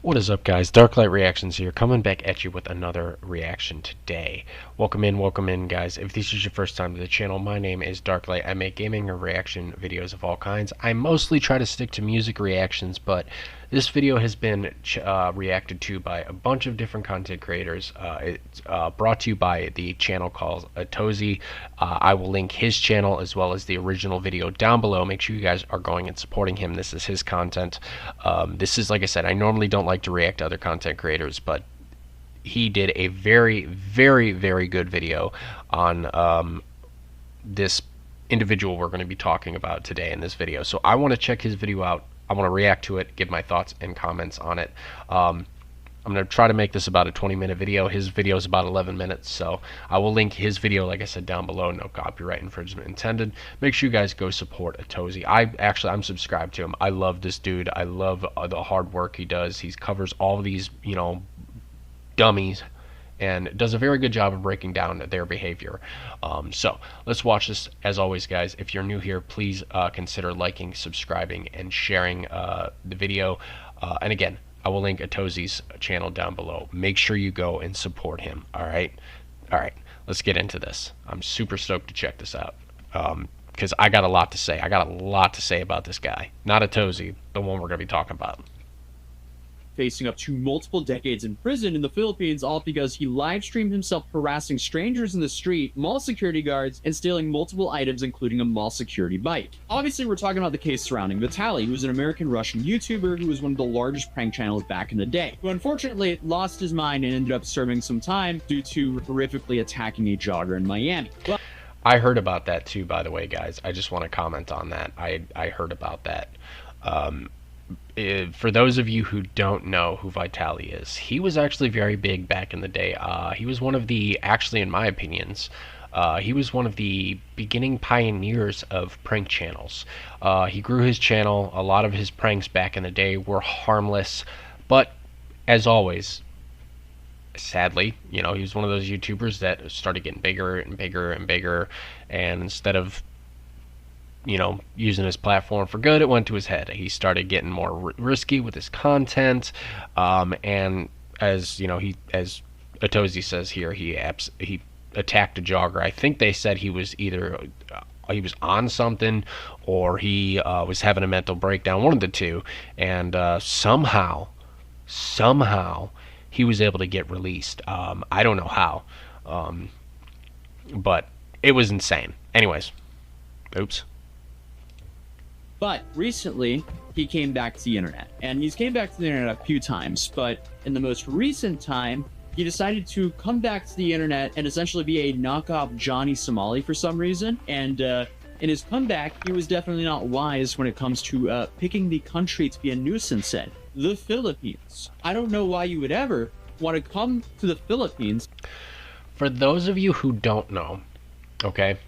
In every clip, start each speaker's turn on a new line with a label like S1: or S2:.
S1: What is up, guys? Darklight Reactions here, coming back at you with another reaction today. Welcome in, guys. If this is your first time to the channel, my name is Darklight. I make gaming or reaction videos of all kinds. I mostly try to stick to music reactions, but this video has been reacted to by a bunch of different content creators. It's brought to you by the channel called Atozy. I will link his channel as well as the original video down below. Make sure you guys are going and supporting him. This is his content. This is, like I said, I normally don't like to react to other content creators, but he did a very, very, very good video on this individual we're going to be talking about today in this video. So I want to check his video out. I want to react to it, give my thoughts and comments on it. I'm going to try to make this about a 20-minute video. His video is about 11 minutes, so I will link his video, like I said, down below. No copyright infringement intended. Make sure you guys go support Atozy. I'm subscribed to him. I love this dude. I love the hard work he does. He covers all of these, dummies, and does a very good job of breaking down their behavior. So let's watch this. As always, guys, if you're new here, please consider liking, subscribing, and sharing the video. And again, I will link Atozy's channel down below. Make sure you go and support him. All right, let's get into this. I'm super stoked to check this out because I got a lot to say. I got a lot to say about this guy. Not Atozy, the one we're going to be talking about.
S2: Facing up to multiple decades in prison in the Philippines, all because he live streamed himself harassing strangers in the street, mall security guards, and stealing multiple items, including a mall security bike. Obviously, we're talking about the case surrounding Vitali, who was an American-Russian YouTuber who was one of the largest prank channels back in the day, who unfortunately lost his mind and ended up serving some time due to horrifically attacking a jogger in Miami. Well,
S1: I heard about that too, by the way, guys. I just want to comment on that. I heard about that. For those of you who don't know who Vitali is, he was actually very big back in the day. He was one of the, actually in my opinions, he was one of the beginning pioneers of prank channels. He grew his channel. A lot of his pranks back in the day were harmless, but as always, sadly, he was one of those YouTubers that started getting bigger and bigger and bigger, and instead of using his platform for good, it went to his head. He started getting more risky with his content, and as as Atozy says here, he attacked a jogger. I think they said he was either he was on something or he was having a mental breakdown, one of the two, and somehow he was able to get released. I don't know how, but it was insane. Anyways, oops.
S2: But recently, he came back to the internet. And he's came back to the internet a few times, but in the most recent time, he decided to come back to the internet and essentially be a knockoff Johnny Somali for some reason. And in his comeback, he was definitely not wise when it comes to picking the country to be a nuisance in, the Philippines. I don't know why you would ever want to come to the Philippines.
S1: For those of you who don't know, okay?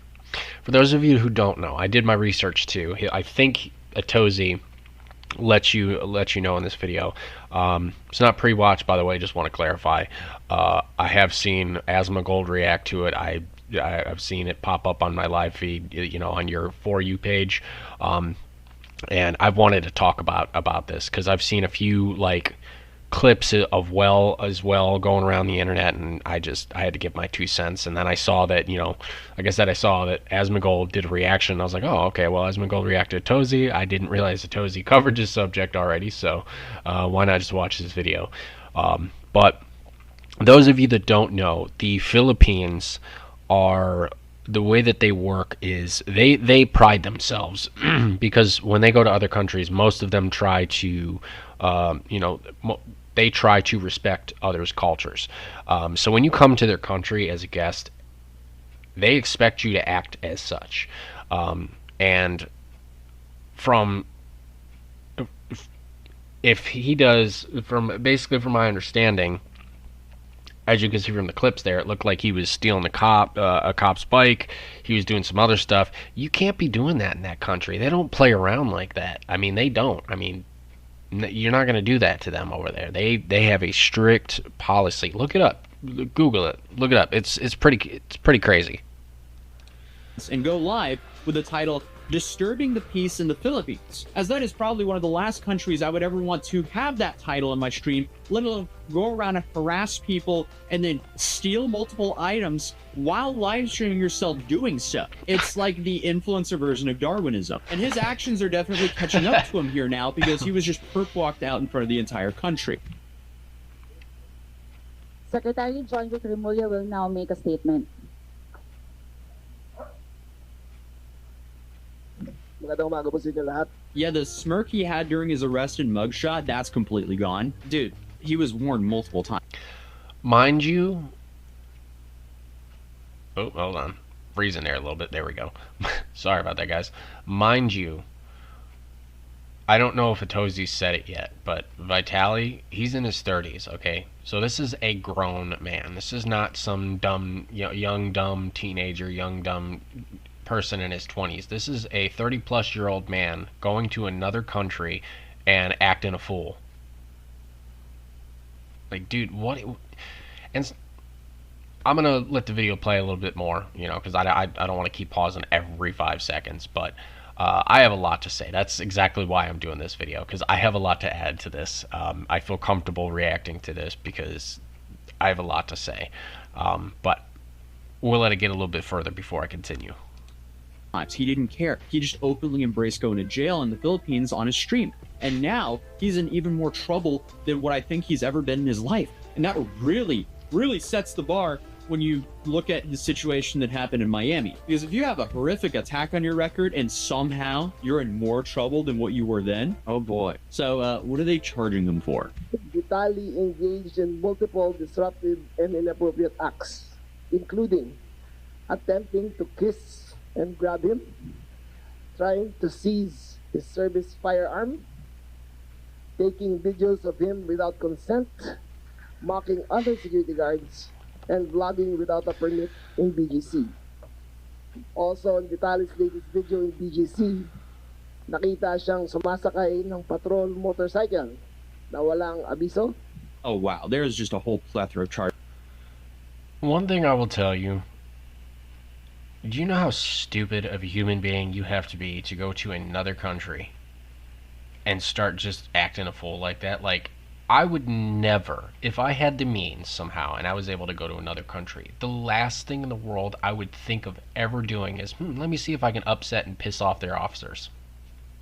S1: For those of you who don't know, I did my research too. I think Atozy let you know in this video. It's not pre-watch, by the way. Just want to clarify. I have seen Asmongold react to it. I've seen it pop up on my live feed, on your For You page, and I've wanted to talk about this because I've seen a few clips of as well going around the internet, and I had to give my 2 cents. And then I saw that, like I said, I saw that Asmongold did a reaction. I was like, oh, okay, well, Asmongold reacted to Atozy. I didn't realize Atozy covered this subject already, so why not just watch this video? But those of you that don't know, the Philippines are, the way that they work is they pride themselves because when they go to other countries, most of them try to they try to respect others' cultures. So when you come to their country as a guest, they expect you to act as such. And if he does, from my understanding, as you can see from the clips there, it looked like he was stealing a cop's bike. He was doing some other stuff. You can't be doing that in that country. They don't play around like that. I mean, they don't. I mean, you're not going to do that to them over there. They have a strict policy. Look it up. Google it. Look it up. It's pretty crazy.
S2: And go live with the title, disturbing the peace in the Philippines, as that is probably one of the last countries I would ever want to have that title in my stream, let alone go around and harass people and then steal multiple items while live streaming yourself doing so. It's like the influencer version of Darwinism. And his actions are definitely catching up to him here now because he was just perp walked out in front of the entire country.
S3: Secretary John Remulla will now make a statement.
S4: Magandang umaga po sa inyo lahat.
S2: Yeah, the smirk he had during his arrest and mugshot, that's completely gone. Dude, he was warned multiple times.
S1: Mind you... Oh, hold on. Freezing there a little bit. There we go. Sorry about that, guys. Mind you, I don't know if Atozy said it yet, but Vitali, he's in his 30s, okay? So this is a grown man. This is not some dumb, young, dumb teenager, young, dumb person in his 20s. This is a 30-plus-year-old man going to another country and acting a fool. Like, dude, what? And I'm gonna let the video play a little bit more, because I don't want to keep pausing every 5 seconds, but I have a lot to say. That's exactly why I'm doing this video, because I have a lot to add to this. I feel comfortable reacting to this because I have a lot to say, but we'll let it get a little bit further before I continue.
S2: He didn't care. He just openly embraced going to jail in the Philippines on his stream. And now he's in even more trouble than what I think he's ever been in his life. And that really, really sets the bar when you look at the situation that happened in Miami. Because if you have a horrific attack on your record and somehow you're in more trouble than what you were then, oh boy. So what are they charging him for?
S4: Vitali engaged in multiple disruptive and inappropriate acts, including attempting to kiss and grab him, trying to seize his service firearm, taking videos of him without consent, mocking other security guards, and vlogging without a permit in BGC. Also, in Vitali's latest video in BGC, nakita siyang sumasakay ng patrol motorcycle na walang abiso.
S2: Oh wow, there's just a whole plethora of charges.
S1: One thing I will tell you, do you know how stupid of a human being you have to be to go to another country and start just acting a fool like that? Like, I would never, if I had the means somehow and I was able to go to another country, the last thing in the world I would think of ever doing is, let me see if I can upset and piss off their officers.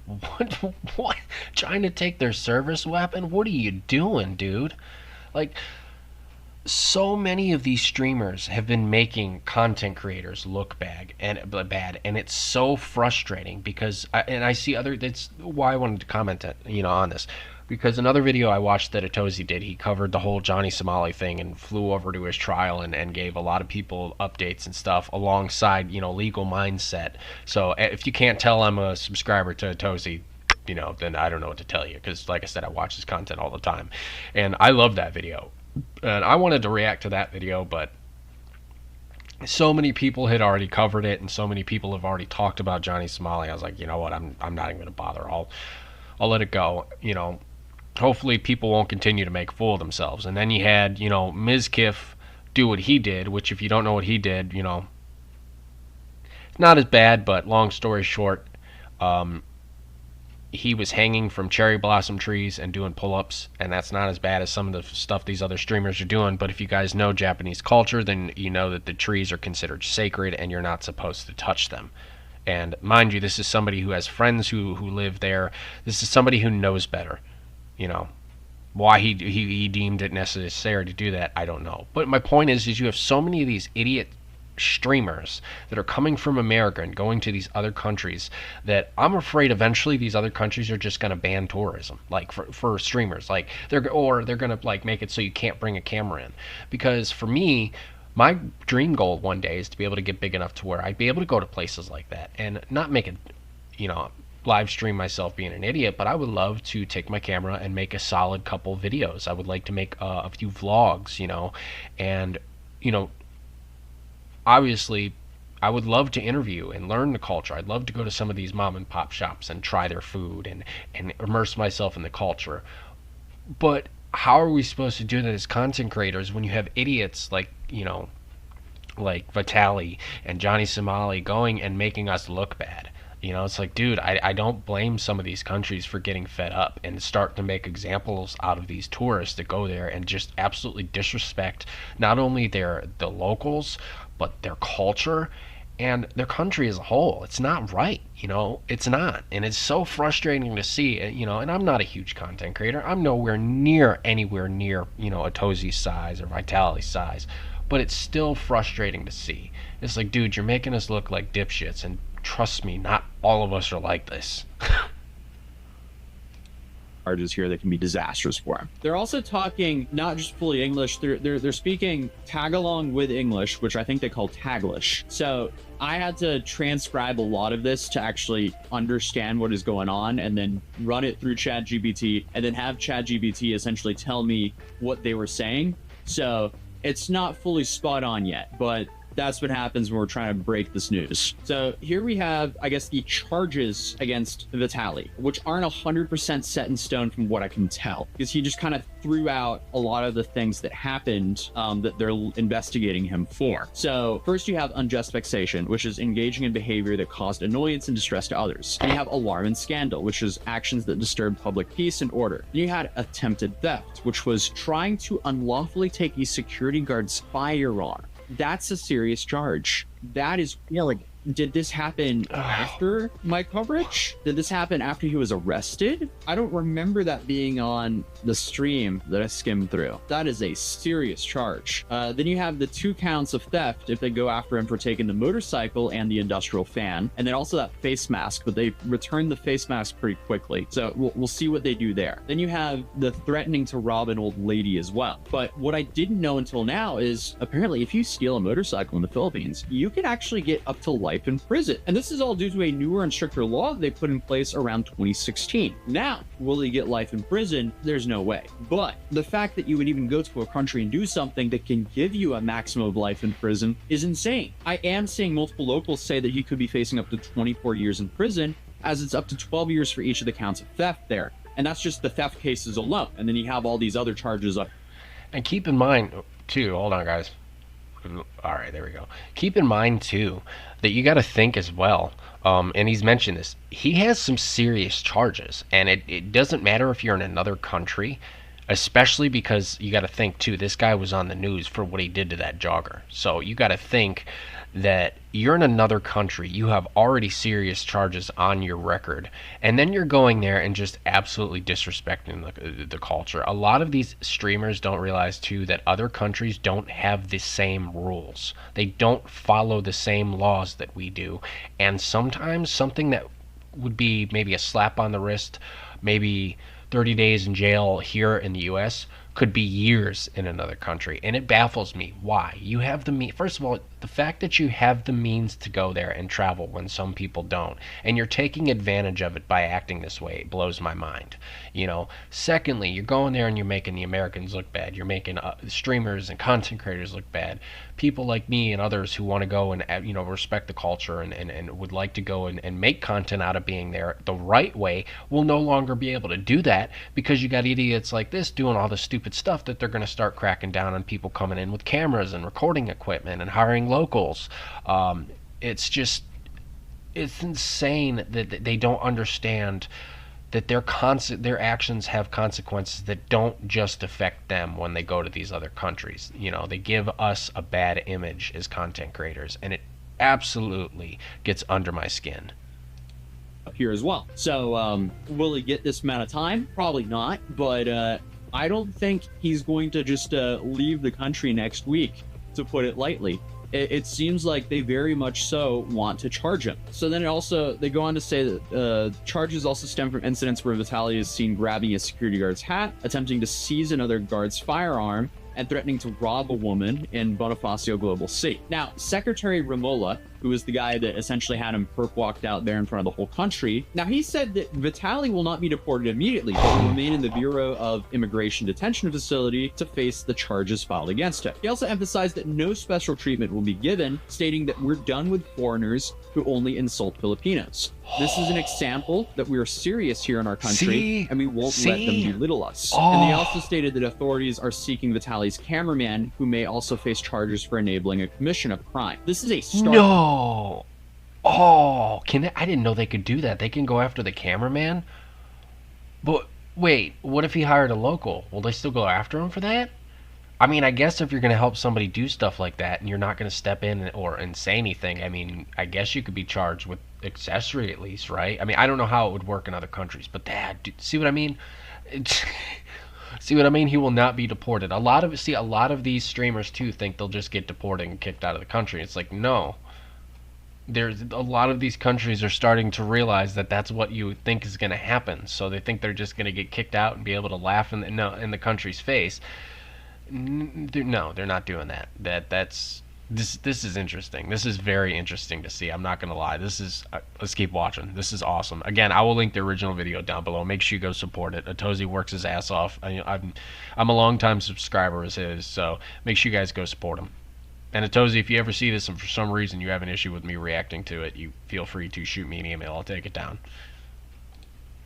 S1: What? Trying to take their service weapon? What are you doing, dude? Like, so many of these streamers have been making content creators look bad, and it's so frustrating because I see other. That's why I wanted to comment on this, because another video I watched that Atozy did, he covered the whole Johnny Somali thing and flew over to his trial and gave a lot of people updates and stuff alongside legal mindset. So if you can't tell I'm a subscriber to Atozy, then I don't know what to tell you, because like I said, I watch his content all the time, and I love that video. And I wanted to react to that video, but so many people had already covered it, and so many people have already talked about Johnny Somali. I was like, you know what, I'm not even gonna bother. I'll let it go. Hopefully people won't continue to make a fool of themselves. And then you had Ms. Kiff do what he did, which if you don't know what he did, it's not as bad. But long story short, he was hanging from cherry blossom trees and doing pull-ups, and that's not as bad as some of the stuff these other streamers are doing. But if you guys know Japanese culture, then you know that the trees are considered sacred and you're not supposed to touch them. And mind you, this is somebody who has friends who live there. This is somebody who knows better. Why he deemed it necessary to do that, I don't know. But my point is you have so many of these idiot streamers that are coming from America and going to these other countries that I'm afraid eventually these other countries are just going to ban tourism, like for streamers. Like they're going to like make it so you can't bring a camera in. Because for me, my dream goal one day is to be able to get big enough to where I'd be able to go to places like that and not make it, live stream myself being an idiot, but I would love to take my camera and make a solid couple videos. I would like to make a few vlogs, and obviously I would love to interview and learn the culture. I'd love to go to some of these mom and pop shops and try their food and immerse myself in the culture. But how are we supposed to do that as content creators when you have idiots like Vitali and Johnny Somali going and making us look bad? You know, it's like, dude, I don't blame some of these countries for getting fed up and start to make examples out of these tourists that go there and just absolutely disrespect not only the locals, but their culture and their country as a whole. It's not right, you know, it's not. And it's so frustrating to see, you know, and I'm not a huge content creator. I'm nowhere near anywhere near, you know, Atozy's size or Vitali's size, but it's still frustrating to see. It's like, dude, you're making us look like dipshits, and trust me, not all of us are like this.
S2: Charges here that can be disastrous for him. They're also talking not just fully English, they're speaking Tagalong with English, which I think they call Taglish. So I had to transcribe a lot of this to actually understand what is going on, and then run it through ChatGPT, and then have ChatGPT essentially tell me what they were saying. So it's not fully spot on yet, but that's what happens when we're trying to break this news. So here we have, I guess, the charges against Vitali, which aren't 100% set in stone from what I can tell, because he just kind of threw out a lot of the things that happened that they're investigating him for. So first you have unjust vexation, which is engaging in behavior that caused annoyance and distress to others. And you have alarm and scandal, which is actions that disturb public peace and order. And you had attempted theft, which was trying to unlawfully take a security guard's firearm. That's a serious charge. That is, you know, like, did this happen after my coverage? Did this happen after he was arrested? I don't remember that being on the stream that I skimmed through. That is a serious charge. Then you have the 2 counts of theft if they go after him for taking the motorcycle and the industrial fan, and then also that face mask, but they returned the face mask pretty quickly. So we'll see what they do there. Then you have the threatening to rob an old lady as well. But what I didn't know until now is apparently if you steal a motorcycle in the Philippines, you can actually get up to life in prison. And this is all due to a newer and stricter law they put in place around 2016. Now, will he get life in prison? There's no way. But the fact that you would even go to a country and do something that can give you a maximum of life in prison is insane. I am seeing multiple locals say that he could be facing up to 24 years in prison, as it's up to 12 years for each of the counts of theft there. And that's just the theft cases alone. And then you have all these other charges up.
S1: And keep in mind, too, hold on, guys. All right, there we go. Keep in mind, too, that you got to think as well, and he's mentioned this, he has some serious charges, and it doesn't matter if you're in another country, especially because you got to think, too, this guy was on the news for what he did to that jogger. So you got to think that you're in another country, you have already serious charges on your record, and then you're going there and just absolutely disrespecting the culture. A lot of these streamers don't realize, too, that other countries don't have the same rules. They don't follow the same laws that we do, and sometimes something that would be maybe a slap on the wrist, maybe 30 days in jail here in the US, could be years in another country. And it baffles me. Why? You have the first of all, the fact that you have the means to go there and travel when some people don't, and you're taking advantage of it by acting this way, it blows my mind. You know, secondly, you're going there and you're making the Americans look bad. You're making streamers and content creators look bad. People like me and others who want to go and, you know, respect the culture and would like to go and make content out of being there the right way will no longer be able to do that, because you got idiots like this doing all the stupid stuff that they're going to start cracking down on people coming in with cameras and recording equipment and hiring locals. It's just, it's insane that they don't understand that their actions have consequences that don't just affect them when they go to these other countries. You know, they give us a bad image as content creators, and it absolutely gets under my skin.
S2: Here as well. So will he get this amount of time? Probably not, but I don't think he's going to just leave the country next week, to put it lightly. It seems like they very much so want to charge him. So then they go on to say that charges also stem from incidents where Vitali is seen grabbing a security guard's hat, attempting to seize another guard's firearm, and threatening to rob a woman in Bonifacio Global C. Now, Secretary Romola, who is the guy that essentially had him perp walked out there in front of the whole country. Now, he said that Vitali will not be deported immediately, but will remain in the Bureau of Immigration Detention Facility to face the charges filed against him. He also emphasized that no special treatment will be given, stating that we're done with foreigners who only insult Filipinos. This is an example that we are serious here in our country, and we won't let them belittle us. And they also stated that authorities are seeking Vitali's cameraman, who may also face charges for enabling a commission of crime. This is a start.
S1: No. Oh, I didn't know they could do that. They can go after the cameraman? But wait, what if he hired a local? Will they still go after him for that? I mean, I guess if you're going to help somebody do stuff like that and you're not going to step in and say anything, I mean, I guess you could be charged with accessory at least, right? I mean, I don't know how it would work in other countries, but see what I mean? See what I mean? He will not be deported. A lot of these streamers too think they'll just get deported and kicked out of the country. It's like, no. There's a lot of these countries are starting to realize that that's what you think is going to happen. So they think they're just going to get kicked out and be able to laugh in the country's face. No, they're not doing that. This is interesting. This is very interesting to see. I'm not gonna lie. Let's keep watching. This is awesome. Again, I will link the original video down below. Make sure you go support it. Atozy works his ass off. I'm a long-time subscriber of his, so make sure you guys go support him. And Atozy, if you ever see this and for some reason you have an issue with me reacting to it, you feel free to shoot me an email. I'll take it down.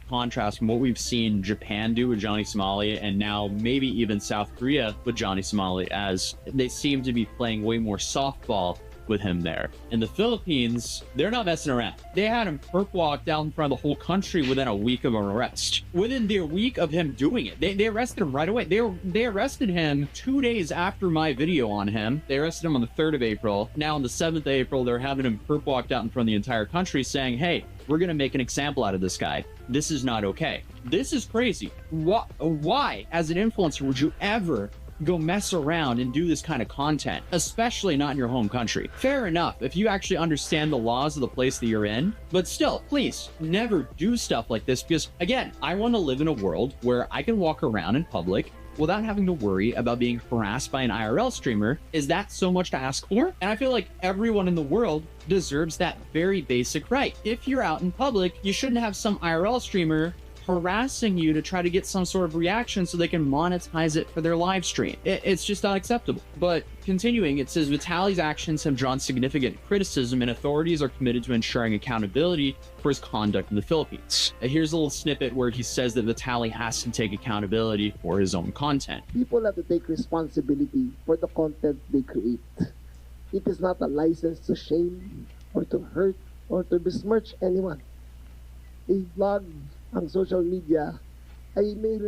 S2: Contrast from what we've seen Japan do with Johnny Somali and now maybe even South Korea with Johnny Somali, as they seem to be playing way more softball with him there. In the Philippines, they're not messing around. They had him perp walk down in front of the whole country within a week of an arrest. Within the week of him doing it, they arrested him right away. They arrested him 2 days after my video on him. They arrested him on the 3rd of April. Now on the 7th of April, they're having him perp walked out in front of the entire country saying, hey, we're gonna make an example out of this guy. This is not okay. This is crazy. Why, as an influencer, would you ever go mess around and do this kind of content, especially not in your home country? Fair enough if you actually understand the laws of the place that you're in, but still, please never do stuff like this, because again, I want to live in a world where I can walk around in public without having to worry about being harassed by an IRL streamer. Is that so much to ask for? And I feel like everyone in the world deserves that very basic right. If you're out in public, you shouldn't have some IRL streamer harassing you to try to get some sort of reaction so they can monetize it for their live stream. It's just not acceptable. But continuing, it says Vitali's actions have drawn significant criticism and authorities are committed to ensuring accountability for his conduct in the Philippines. Here's a little snippet where he says that Vitali has to take accountability for his own content.
S4: People have to take responsibility for the content they create. It is not a license to shame or to hurt or to besmirch anyone. A vlog on social media ay may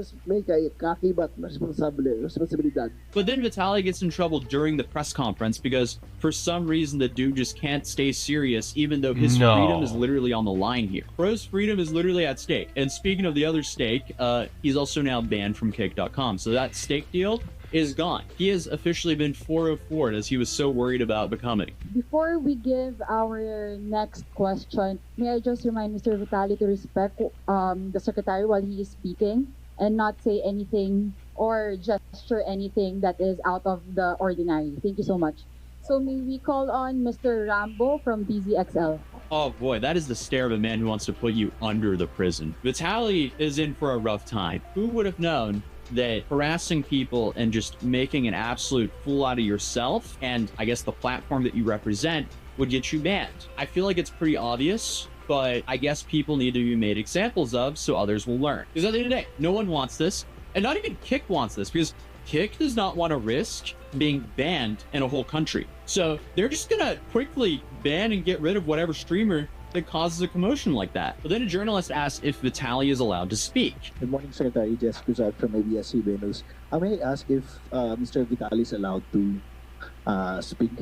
S4: kaakibat na responsibilidad.
S2: But then Vitali gets in trouble during the press conference because for some reason the dude just can't stay serious even though his freedom is literally on the line here. Bro's freedom is literally at stake. And speaking of the other stake, he's also now banned from Kick.com. So that stake deal is gone. He has officially been 404 as he was so worried about becoming.
S3: Before we give our next question, may I just remind Mr. Vitali to respect the secretary while he is speaking and not say anything or gesture anything that is out of the ordinary. Thank you so much. So may we call on Mr. Rambo from DZXL.
S2: Oh boy, that is the stare of a man who wants to put you under the prison. Vitali is in for a rough time. Who would have known that harassing people and just making an absolute fool out of yourself and I guess the platform that you represent would get you banned? I feel like it's pretty obvious, but I guess people need to be made examples of so others will learn. Because at the end of the day, no one wants this, and not even Kick wants this, because Kick does not want to risk being banned in a whole country. So they're just gonna quickly ban and get rid of whatever streamer that causes a commotion like that. But then a journalist asked if Vitali is allowed to speak.
S5: Good morning, Secretary. Jess Cruzat from ABS-CBN News. I may ask if Mr. Vitali is allowed to speak.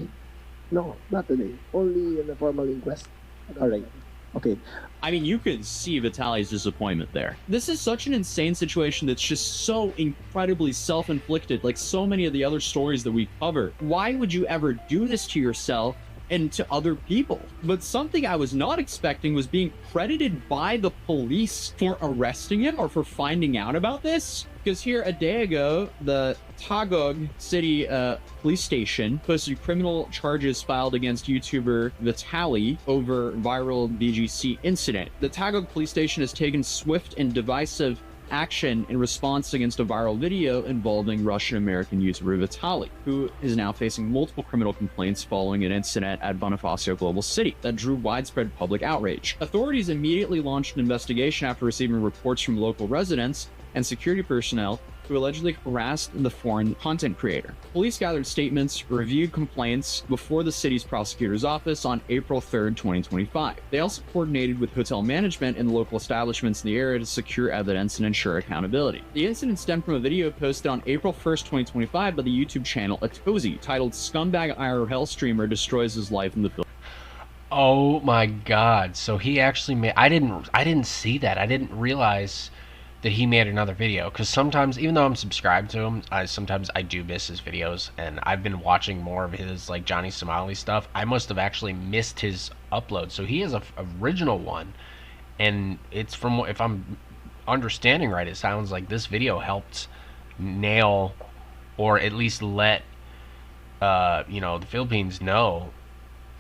S4: No, not today. Only in a formal inquest.
S5: All right. Okay.
S2: I mean, you could see Vitali's disappointment there. This is such an insane situation that's just so incredibly self-inflicted, like so many of the other stories that we cover. Why would you ever do this to yourself and to other people? But something I was not expecting was being credited by the police for arresting him or for finding out about this. Because here a day ago, the Taguig City police station posted criminal charges filed against YouTuber Vitali over viral BGC incident. The Taguig police station has taken swift and divisive action in response against a viral video involving Russian-American YouTuber Vitali, who is now facing multiple criminal complaints following an incident at Bonifacio Global City that drew widespread public outrage. Authorities immediately launched an investigation after receiving reports from local residents and security personnel who allegedly harassed the foreign content creator. Police gathered statements, reviewed complaints before the city's prosecutor's office on April 3rd, 2025. They also coordinated with hotel management and local establishments in the area to secure evidence and ensure accountability. The incident stemmed from a video posted on April 1st, 2025 by the YouTube channel Atozy, titled "Scumbag IRL Streamer Destroys His Life in the Philippines."
S1: Oh my God! So he actually made. I didn't see that. I didn't realize that he made another video, because sometimes, even though I'm subscribed to him, sometimes I do miss his videos, and I've been watching more of his like Johnny Somali stuff. I must have actually missed his upload. So he has a original one, and it's from, if I'm understanding right, it sounds like this video helped nail, or at least let the Philippines know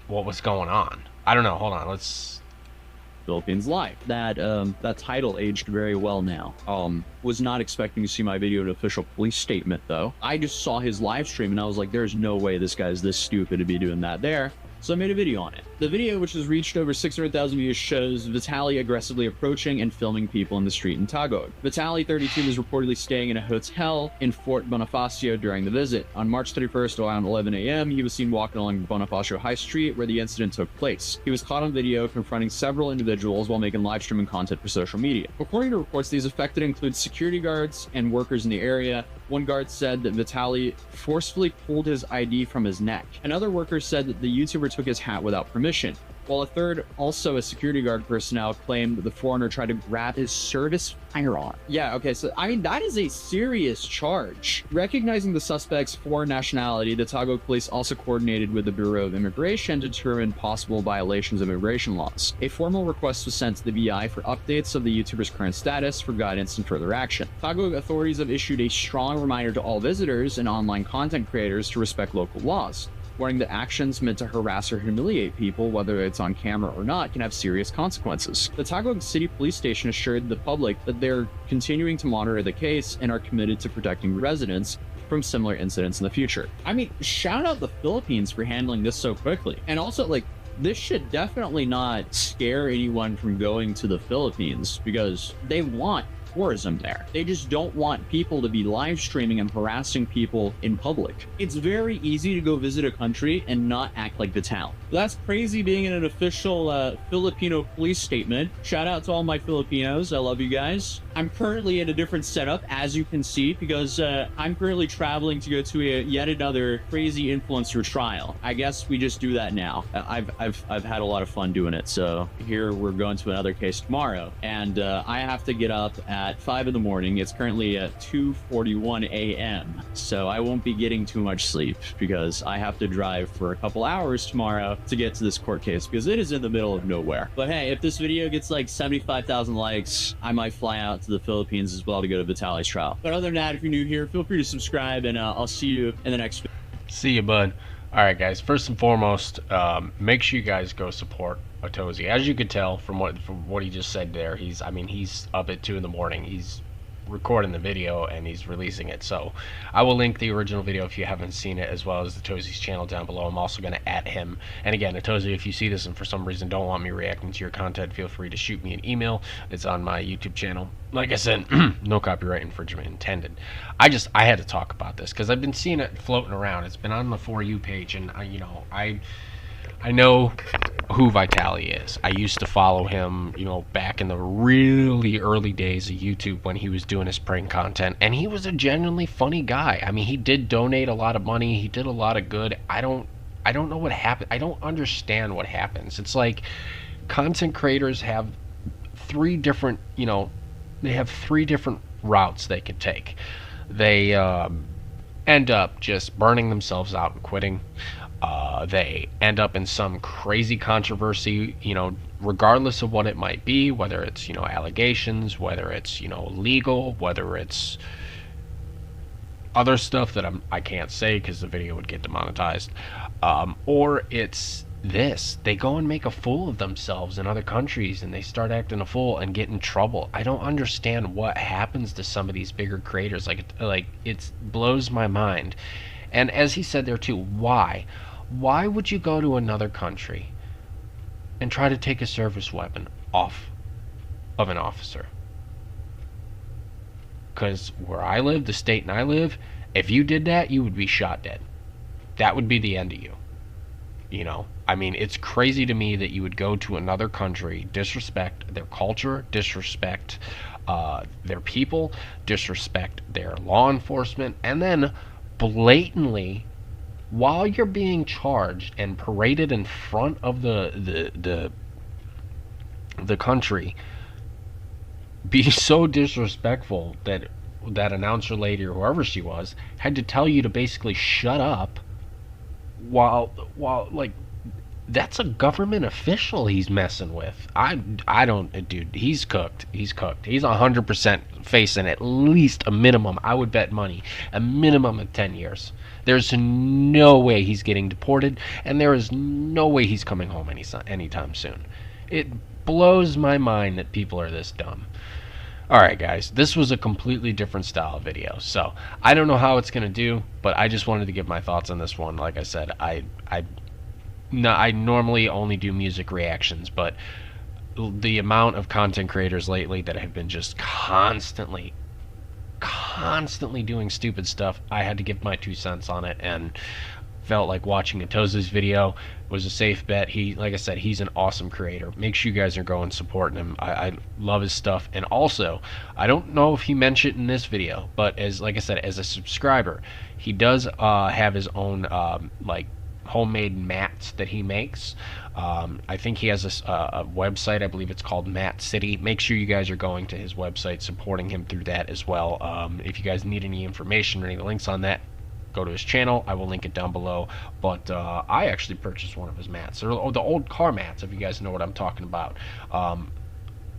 S1: what was going on. I don't know. Hold on. Let's.
S2: Philippines Live. That title aged very well now. Was not expecting to see my video an official police statement though. I just saw his live stream and I was like, there's no way this guy's this stupid to be doing that there. So I made a video on it. The video, which has reached over 600,000 views, shows Vitali aggressively approaching and filming people in the street in Taguig. Vitali, 32, was reportedly staying in a hotel in Fort Bonifacio during the visit. On March 31st, around 11 a.m., he was seen walking along Bonifacio High Street where the incident took place. He was caught on video confronting several individuals while making live streaming content for social media. According to reports, these affected include security guards and workers in the area. One guard said that Vitali forcefully pulled his ID from his neck. Another worker said that the YouTuber took his hat without permission, while a third, also a security guard personnel, claimed that the foreigner tried to grab his service firearm. Yeah, okay, so I mean, that is a serious charge. Recognizing the suspect's foreign nationality, the Taguig police also coordinated with the Bureau of Immigration to determine possible violations of immigration laws. A formal request was sent to the BI for updates of the YouTuber's current status for guidance and further action. Taguig authorities have issued a strong reminder to all visitors and online content creators to respect local laws, warning that actions meant to harass or humiliate people, whether it's on camera or not, can have serious consequences. The Taguig City Police Station assured the public that they're continuing to monitor the case and are committed to protecting residents from similar incidents in the future. I mean, shout out the Philippines for handling this so quickly. And also, like, this should definitely not scare anyone from going to the Philippines, because they want tourism there. They just don't want people to be live streaming and harassing people in public. It's very easy to go visit a country and not act like Vitali. That's crazy being in an official Filipino police statement. Shout out to all my Filipinos. I love you guys. I'm currently in a different setup, as you can see, because I'm currently traveling to go to yet another crazy influencer trial. I guess we just do that now. I've had a lot of fun doing it. So here we're going to another case tomorrow, and I have to get up at 5 in the morning. It's currently at 2:41 a.m. So I won't be getting too much sleep because I have to drive for a couple hours tomorrow to get to this court case, because it is in the middle of nowhere. But hey, if this video gets like 75,000 likes, I might fly out to the Philippines as well to go to Vitali's trial. But other than that, if you're new here, feel free to subscribe, and I'll see you in the next video.
S1: See you, bud. All right, guys. First and foremost, make sure you guys go support Atozy. As you could tell from what he just said there, he's up at 2 in the morning. He's recording the video and he's releasing it. So I will link the original video if you haven't seen it, as well as Atozy's channel down below. I'm also going to @him. And again, Atozy, if you see this and for some reason don't want me reacting to your content, feel free to shoot me an email. It's on my YouTube channel. Like I said, no copyright infringement intended. I had to talk about this because I've been seeing it floating around. It's been on the For You page, and I know who Vitali is. I used to follow him, back in the really early days of YouTube when he was doing his prank content, and he was a genuinely funny guy. I mean, he did donate a lot of money. He did a lot of good. I don't know what happened. I don't understand what happens. It's like content creators have three different routes they could take. They end up just burning themselves out and quitting. They end up in some crazy controversy, regardless of what it might be, whether it's, allegations, whether it's, legal, whether it's other stuff that I can't say because the video would get demonetized, or it's this. They go and make a fool of themselves in other countries, and they start acting a fool and get in trouble. I don't understand what happens to some of these bigger creators. Like it blows my mind. And as he said there too, why would you go to another country and try to take a service weapon off of an officer? Because where I live, the state and I live, if you did that, you would be shot dead. That would be the end of you. You know, I mean, it's crazy to me that you would go to another country, disrespect their culture, disrespect their people, disrespect their law enforcement, and then blatantly, while you're being charged and paraded in front of the country, be so disrespectful that that announcer lady or whoever she was had to tell you to basically shut up while like, that's a government official he's messing with. I don't, dude, he's cooked. He's 100% facing at least a minimum, I would bet money, a minimum of 10 years. There's no way he's getting deported, and there is no way he's coming home anytime soon. It blows my mind that people are this dumb. Alright guys, this was a completely different style video, so I don't know how it's going to do, but I just wanted to give my thoughts on this one. Like I said, I normally only do music reactions, but the amount of content creators lately that have been just constantly doing stupid stuff, I had to give my 2 cents on it, and felt like watching Atozy's video was a safe bet. He, like I said, he's an awesome creator. Make sure you guys are going supporting him. I love his stuff. And also, I don't know if he mentioned in this video, but as, like I said, as a subscriber, he does have his own like homemade mats that he makes. I think he has a website. I believe it's called Mat City. Make sure you guys are going to his website, supporting him through that as well. If you guys need any information or any links on that, go to his channel. I will link it down below. But I actually purchased one of his mats. They're the old car mats, if you guys know what I'm talking about.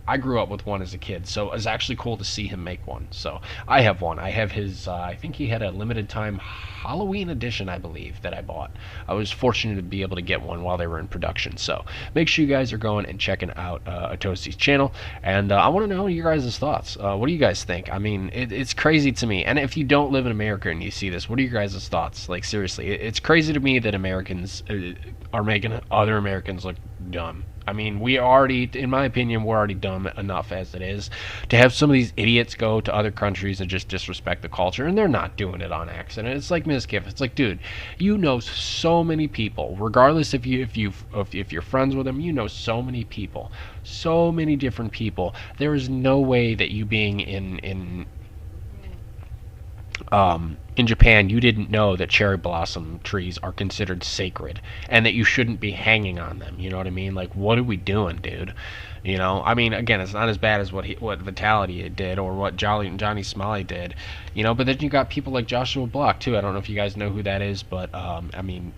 S1: I grew up with one as a kid, so it's actually cool to see him make one. So I have one. I have his, I think he had a limited time Halloween edition, I believe, that I bought. I was fortunate to be able to get one while they were in production. So make sure you guys are going and checking out Atozy's channel. And I want to know your guys' thoughts. What do you guys think? I mean, it's crazy to me. And if you don't live in America and you see this, what are your guys' thoughts? Like, seriously, it's crazy to me that Americans are making other Americans look dumb. I mean, we already, in my opinion, we're already dumb enough as it is. To have some of these idiots go to other countries and just disrespect the culture, and they're not doing it on accident. It's like Miskiff. It's like, dude, you know so many people, regardless if you're friends with them, you know so many people, so many different people. There is no way that you being in Japan, you didn't know that cherry blossom trees are considered sacred and that you shouldn't be hanging on them. You know what I mean? Like, what are we doing, dude? You know, I mean, again, it's not as bad as what Vitali did or what Johnny Smiley did, you know, but then you got people like Joshua Block, too. I don't know if you guys know who that is, but, I mean,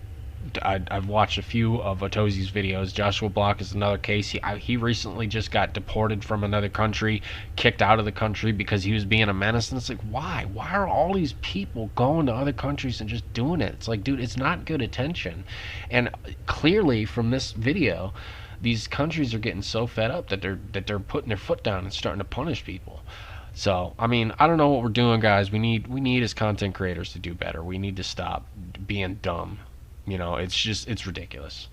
S1: I've watched a few of Atozy's videos. Joshua Block is another case. He recently just got deported from another country, kicked out of the country because he was being a menace. And it's like, why? Why are all these people going to other countries and just doing it? It's like, dude, it's not good attention. And clearly from this video, these countries are getting so fed up that they're putting their foot down and starting to punish people. So, I mean, I don't know what we're doing, guys. We need as content creators to do better. We need to stop being dumb. You know, it's ridiculous.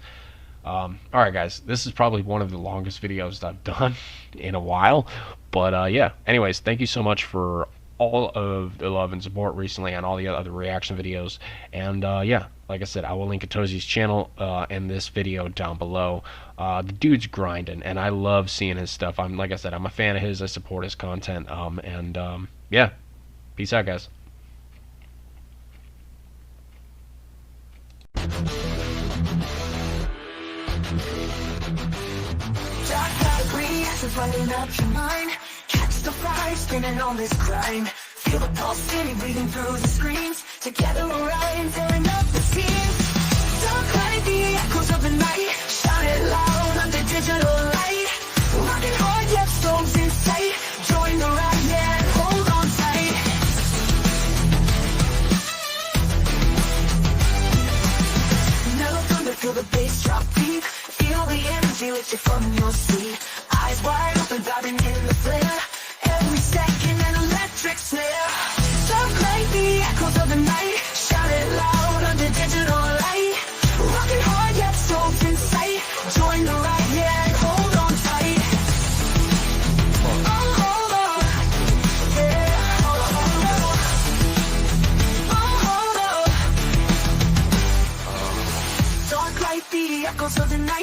S1: Alright guys, this is probably one of the longest videos that I've done in a while, but yeah, anyways, thank you so much for all of the love and support recently on all the other reaction videos, and yeah, like I said, I will link Atozy's channel and this video down below. The dude's grinding, and I love seeing his stuff. Like I said, I'm a fan of his. I support his content, and yeah, peace out, guys.
S6: Running up your mind, catch the fire, spinning on this grind. Feel the pulse breathing through the screens. Together we're riding, tearing up the scenes. Dark light, the echoes of the night. Shout it loud under digital light. Rocking hard, yet storms in sight. Join the ride, yeah, hold on tight. Mellow thunder, feel the bass drop deep. Feel the energy lift you from your seat. Eyes wide open, diving in the flare. Every second an electric snare. Dark light, the echoes of the night. Shout it loud under digital light. Rocking hard, yet souls in sight. Join the ride, yeah, hold on tight. Oh, hold on, yeah, hold fight the echoes of the night.